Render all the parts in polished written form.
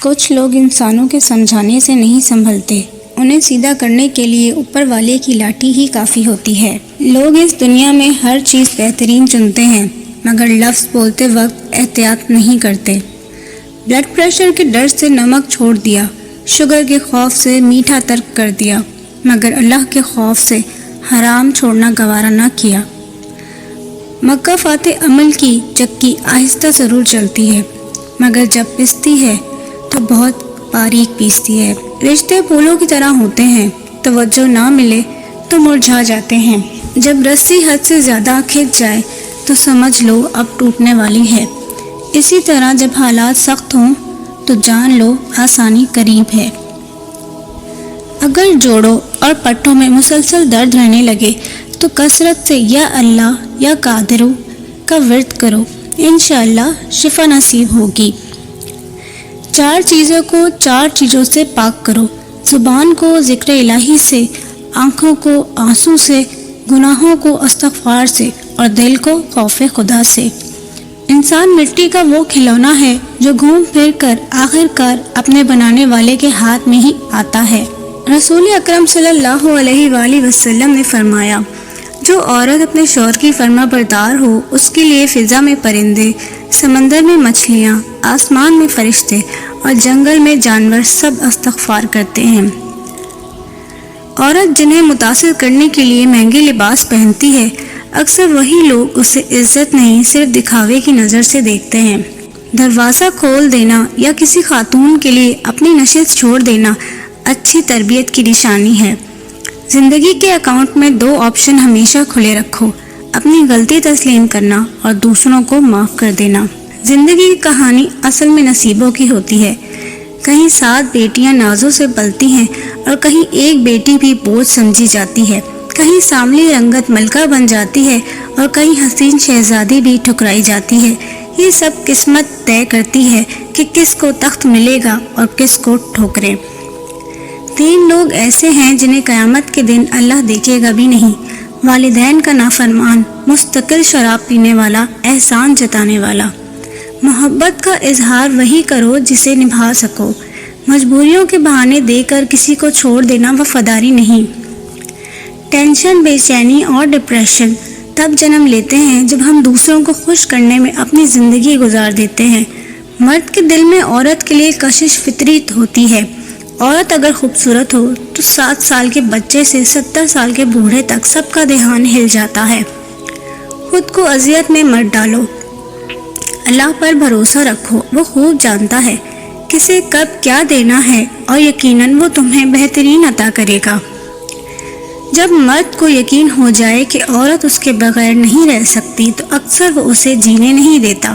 کچھ لوگ انسانوں کے سمجھانے سے نہیں سنبھلتے، انہیں سیدھا کرنے کے لیے اوپر والے کی لاٹھی ہی کافی ہوتی ہے۔ لوگ اس دنیا میں ہر چیز بہترین چنتے ہیں مگر لفظ بولتے وقت احتیاط نہیں کرتے۔ بلڈ پریشر کے ڈر سے نمک چھوڑ دیا، شوگر کے خوف سے میٹھا ترک کر دیا، مگر اللہ کے خوف سے حرام چھوڑنا گوارا نہ کیا۔ مکہ فاتح عمل کی چکی آہستہ ضرور چلتی ہے مگر جب پستی ہے تو بہت باریک پیستی ہے۔ رشتے پھولوں کی طرح ہوتے ہیں، توجہ نہ ملے تو مرجھا جاتے ہیں۔ جب رسی حد سے زیادہ کھنچ جائے تو سمجھ لو اب ٹوٹنے والی ہے۔ اسی طرح جب حالات سخت ہوں تو جان لو آسانی قریب ہے۔ اگر جوڑوں اور پٹھوں میں مسلسل درد رہنے لگے تو کثرت سے یا اللہ یا قادرو کا ورد کرو، انشاءاللہ شفا نصیب ہوگی۔ 4 چیزوں کو 4 چیزوں سے پاک کرو، زبان کو ذکر الہی سے، آنکھوں کو آنسو سے، گناہوں کو استغفار سے اور دل کو خوف خدا سے۔ انسان مٹی کا وہ کھلونا ہے جو گھوم پھر کر آخر کار اپنے بنانے والے کے ہاتھ میں ہی آتا ہے۔ رسول اکرم صلی اللہ علیہ وآلہ وسلم نے فرمایا، جو عورت اپنے شوہر کی فرما بردار ہو اس کے لیے فضا میں پرندے، سمندر میں مچھلیاں، آسمان میں فرشتے اور جنگل میں جانور سب استغفار کرتے ہیں۔ عورت جنہیں متاثر کرنے کے لیے مہنگے لباس پہنتی ہے، اکثر وہی لوگ اسے عزت نہیں صرف دکھاوے کی نظر سے دیکھتے ہیں۔ دروازہ کھول دینا یا کسی خاتون کے لیے اپنی نشست چھوڑ دینا اچھی تربیت کی نشانی ہے۔ زندگی کے اکاؤنٹ میں 2 آپشن ہمیشہ کھلے رکھو، اپنی غلطی تسلیم کرنا اور دوسروں کو معاف کر دینا۔ زندگی کی کہانی اصل میں نصیبوں کی ہوتی ہے۔ کہیں 7 بیٹیاں نازوں سے پلتی ہیں اور کہیں ایک بیٹی بھی بوجھ سمجھی جاتی ہے، کہیں ساملی رنگت ملکہ بن جاتی ہے اور کہیں حسین شہزادی بھی ٹھکرائی جاتی ہے۔ یہ سب قسمت طے کرتی ہے کہ کس کو تخت ملے گا اور کس کو ٹھوکریں۔ 3 لوگ ایسے ہیں جنہیں قیامت کے دن اللہ دیکھے گا بھی نہیں، والدین کا نافرمان، مستقل شراب پینے والا، احسان جتانے والا۔ محبت کا اظہار وہی کرو جسے نبھا سکو، مجبوریوں کے بہانے دے کر کسی کو چھوڑ دینا وفاداری نہیں۔ ٹینشن، بے چینی اور ڈپریشن تب جنم لیتے ہیں جب ہم دوسروں کو خوش کرنے میں اپنی زندگی گزار دیتے ہیں۔ مرد کے دل میں عورت کے لیے کشش فطری ہوتی ہے۔ عورت اگر خوبصورت ہو تو 7 سال کے بچے سے 70 سال کے بوڑھے تک سب کا دھیان ہل جاتا ہے۔ خود کو اذیت میں مت ڈالو، اللہ پر بھروسہ رکھو، وہ خوب جانتا ہے کسے کب کیا دینا ہے اور یقیناً وہ تمہیں بہترین عطا کرے گا۔ جب مرد کو یقین ہو جائے کہ عورت اس کے بغیر نہیں رہ سکتی تو اکثر وہ اسے جینے نہیں دیتا۔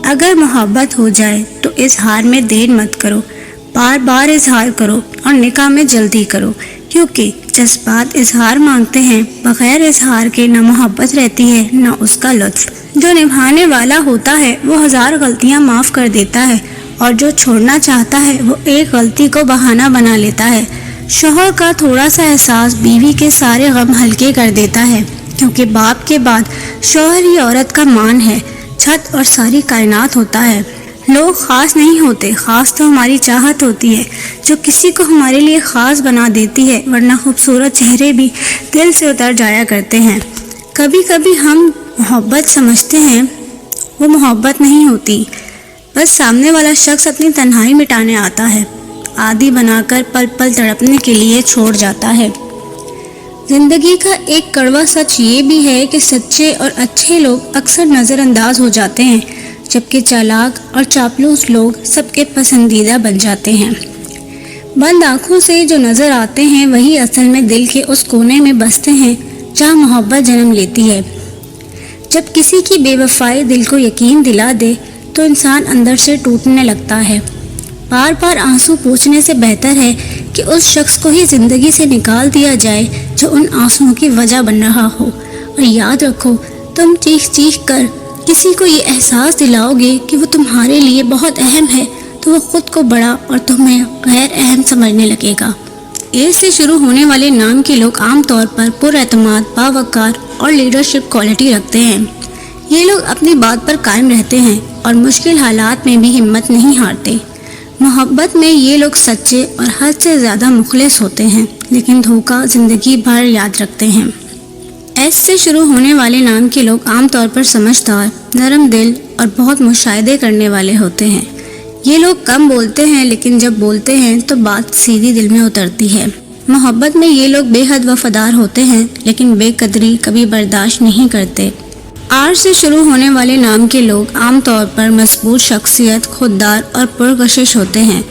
اگر محبت ہو جائے تو اظہار میں دیر مت کرو، بار بار اظہار کرو اور نکاح میں جلدی کرو، کیونکہ جذبات اظہار مانگتے ہیں، بغیر اظہار کے نہ محبت رہتی ہے نہ اس کا لطف۔ جو نبھانے والا ہوتا ہے وہ 1000 غلطیاں معاف کر دیتا ہے اور جو چھوڑنا چاہتا ہے وہ ایک غلطی کو بہانہ بنا لیتا ہے۔ شوہر کا تھوڑا سا احساس بیوی کے سارے غم ہلکے کر دیتا ہے، کیونکہ باپ کے بعد شوہر ہی عورت کا مان ہے، چھت اور ساری کائنات ہوتا ہے۔ لوگ خاص نہیں ہوتے، خاص تو ہماری چاہت ہوتی ہے جو کسی کو ہمارے لیے خاص بنا دیتی ہے، ورنہ خوبصورت چہرے بھی دل سے اتر جایا کرتے ہیں۔ کبھی کبھی ہم محبت سمجھتے ہیں، وہ محبت نہیں ہوتی، بس سامنے والا شخص اپنی تنہائی مٹانے آتا ہے، عادی بنا کر پل پل تڑپنے کے لیے چھوڑ جاتا ہے۔ زندگی کا ایک کڑوا سچ یہ بھی ہے کہ سچے اور اچھے لوگ اکثر نظر انداز ہو جاتے ہیں، جبکہ چالاک اور چاپلوس لوگ سب کے پسندیدہ بن جاتے ہیں۔ بند آنکھوں سے جو نظر آتے ہیں وہی اصل میں دل کے اس کونے میں بستے ہیں جہاں محبت جنم لیتی ہے۔ جب کسی کی بے وفائی دل کو یقین دلا دے تو انسان اندر سے ٹوٹنے لگتا ہے۔ بار بار آنسو پوچھنے سے بہتر ہے کہ اس شخص کو ہی زندگی سے نکال دیا جائے جو ان آنسوؤں کی وجہ بن رہا ہو۔ اور یاد رکھو، تم چیخ چیخ کر کسی کو یہ احساس دلاؤ گے کہ وہ تمہارے لیے بہت اہم ہے تو وہ خود کو بڑا اور تمہیں غیر اہم سمجھنے لگے گا۔ اے سے شروع ہونے والے نام کے لوگ عام طور پر پر اعتماد، باوقار اور لیڈرشپ کوالٹی رکھتے ہیں۔ یہ لوگ اپنی بات پر قائم رہتے ہیں اور مشکل حالات میں بھی ہمت نہیں ہارتے۔ محبت میں یہ لوگ سچے اور حد سے زیادہ مخلص ہوتے ہیں، لیکن دھوکہ زندگی بھر یاد رکھتے ہیں۔ ایس سے شروع ہونے والے نام کے لوگ عام طور پر سمجھدار، نرم دل اور بہت مشاہدے کرنے والے ہوتے ہیں۔ یہ لوگ کم بولتے ہیں، لیکن جب بولتے ہیں تو بات سیدھی دل میں اترتی ہے۔ محبت میں یہ لوگ بے حد وفادار ہوتے ہیں، لیکن بے قدری کبھی برداشت نہیں کرتے۔ آر سے شروع ہونے والے نام کے لوگ عام طور پر مضبوط شخصیت، خوددار اور پرکشش ہوتے ہیں۔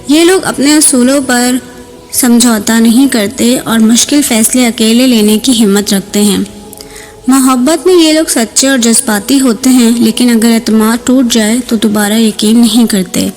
یہ لوگ اپنے اصولوں پر سمجھوتا نہیں کرتے اور مشکل فیصلے اکیلے لینے کی ہمت رکھتے ہیں۔ محبت میں یہ لوگ سچے اور جذباتی ہوتے ہیں، لیکن اگر اعتماد ٹوٹ جائے تو دوبارہ یقین نہیں کرتے۔